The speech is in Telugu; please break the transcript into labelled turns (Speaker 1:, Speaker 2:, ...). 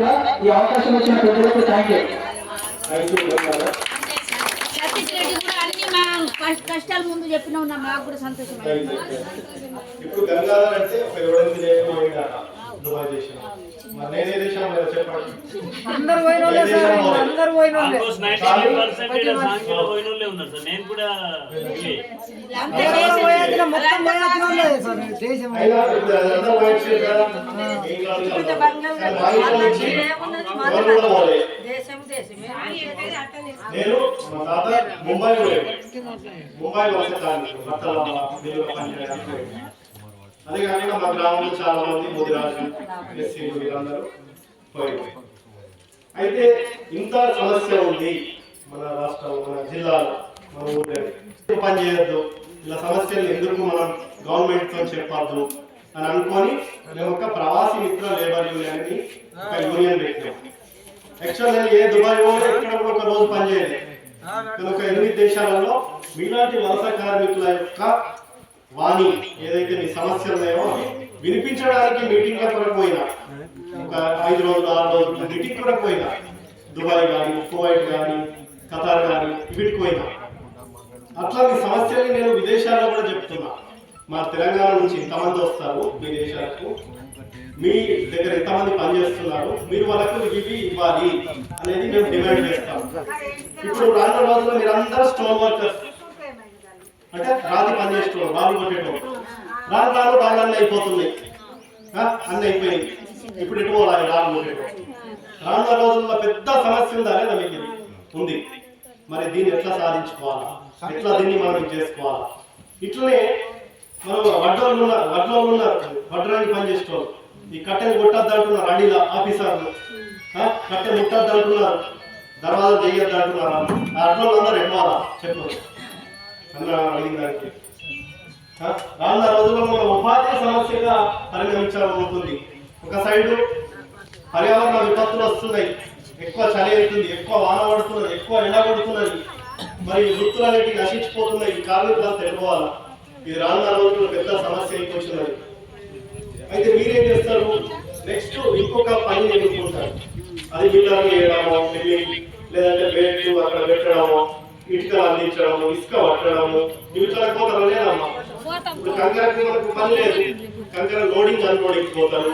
Speaker 1: కూడా ఈ అవకాశం వచ్చిన ప్రజలకు థ్యాంక్ యూ.
Speaker 2: కష్టాలు ముందు చెప్పినావు మాకు కూడా సంతోషం.
Speaker 3: ఇప్పుడు గంగాధర్ అంటే ఒక 7 దుబాయ్ దేశం, నేనే దేశం చెప్పండి,
Speaker 4: అందరూ అందరూ
Speaker 5: నేను కూడా
Speaker 3: నేను మా తాత ముంబైలో అదే కాకుండా మా గ్రామంలో చాలా మంది ముదిరాజు ఎస్సీలు వీళ్ళందరూ పోయిపోయి. అయితే ఇంత సమస్య ఉంది మన రాష్ట్రం, మన జిల్లాలో, మన ఊళ్ళో పని చేయొద్దు, ఇలా సమస్యలు ఎందుకు మనం గవర్నమెంట్ తో చెప్పొద్దు అని అనుకొని మేము ఒక ప్రవాసీ మిత్ర లేబర్ యూనియన్ ని ఒక యూనియన్ పెట్టాం. యాక్చువల్ నేను ఏ దుబాయ్ ఎక్కడ ఒక రోజు పనిచేయలేదు, ఒక 8 దేశాలలో మీలాంటి వలస కార్మికుల యొక్క వాణి ఏదైతే మీ సమస్యలు ఉన్నాయో వినిపించడానికి మీటింగ్ల కొరకు పోయినా, ఒక 5 రోజులు 6 రోజులు మీటింగ్ కొరకు పోయినా, దుబాయ్ కానీ, కువైట్ కానీ, ఖతార్ కానీ వీటికి పోయినా. అట్లా మీ సమస్యల్ని నేను విదేశాల్లో కూడా చెప్తున్నా. మా తెలంగాణ నుంచి ఇంతమంది వస్తారు మీ దేశాలకు, మీ దగ్గర ఎంతమంది పనిచేస్తున్నారు, మీరు వాళ్ళకు ఇవి ఇవ్వాలి అనేది మేము డిమాండ్ చేస్తాం. ఇప్పుడు రానున్న రోజుల్లో మీరు అందరూ స్టోన్ వర్కర్స్ అంటే రాతి పని చేసేవాళ్ళు, రాళ్ళు కొట్టేటోళ్ళు, రాళ్ళు రాళ్ళన్నీ అయిపోతున్నాయి, అన్నీ అయిపోయింది. ఇప్పుడు ఎటు పోవాలి రాళ్ళు కొట్టేటోళ్ళు. రానున్న రోజుల్లో పెద్ద సమస్య ఉందా లేదా మీకు ఉంది. మరి దీన్ని ఎట్లా సాధించుకోవాలా, ఎట్లా దీన్ని మనం చేసుకోవాలా? ఇట్లనే మనం వడ్రోళ్ళు ఉన్నారు, వడ్రానికి పని చేసేవాళ్ళు, ఈ కట్టెలు కొట్టద్దు అంటున్నారు, అడిల ఆఫీసర్లు కట్టె ముట్టద్దు అంటున్నారు, దర్వాజా చేయొద్దు అంటున్నారు. అడ్రోళ్ళు అందరూ ఎట్వాలా చెప్పు అడిగిన దానికి. రానున్న రోజుల్లో మన ఉపాధి సమస్యగా పరిగణించాలనుకుంటుంది. ఒక సైడు పర్యావరణ విపత్తులు వస్తున్నాయి, ఎక్కువ చలి అవుతుంది, ఎక్కువ వాన పడుతున్నది, ఎక్కువ ఎండ పడుతున్నది, మరి వృత్తులు అనేవి నశించిపోతున్నాయి. కార్మికులు తెలుసుకోవాలా, ఇది రానున్న రోజుల్లో పెద్ద సమస్య అయిపోతున్నది. అయితే మీరేం చేస్తారు, నెక్స్ట్ ఇంకొక పని ఎదుర్కొంటారు, అది బిల్డర్లు చేయడమో, లేదంటే బెడ్లు అక్కడ పెట్టడమో, ఇటుకలు అందించడము, ఇసుక పట్టడము, ఇటుకలకు పోతారు లేదమ్మా. ఇప్పుడు కంకరకు మనకు పని లేదు, కంకర లోడింగ్ అన్లోడింగ్ పోతారు.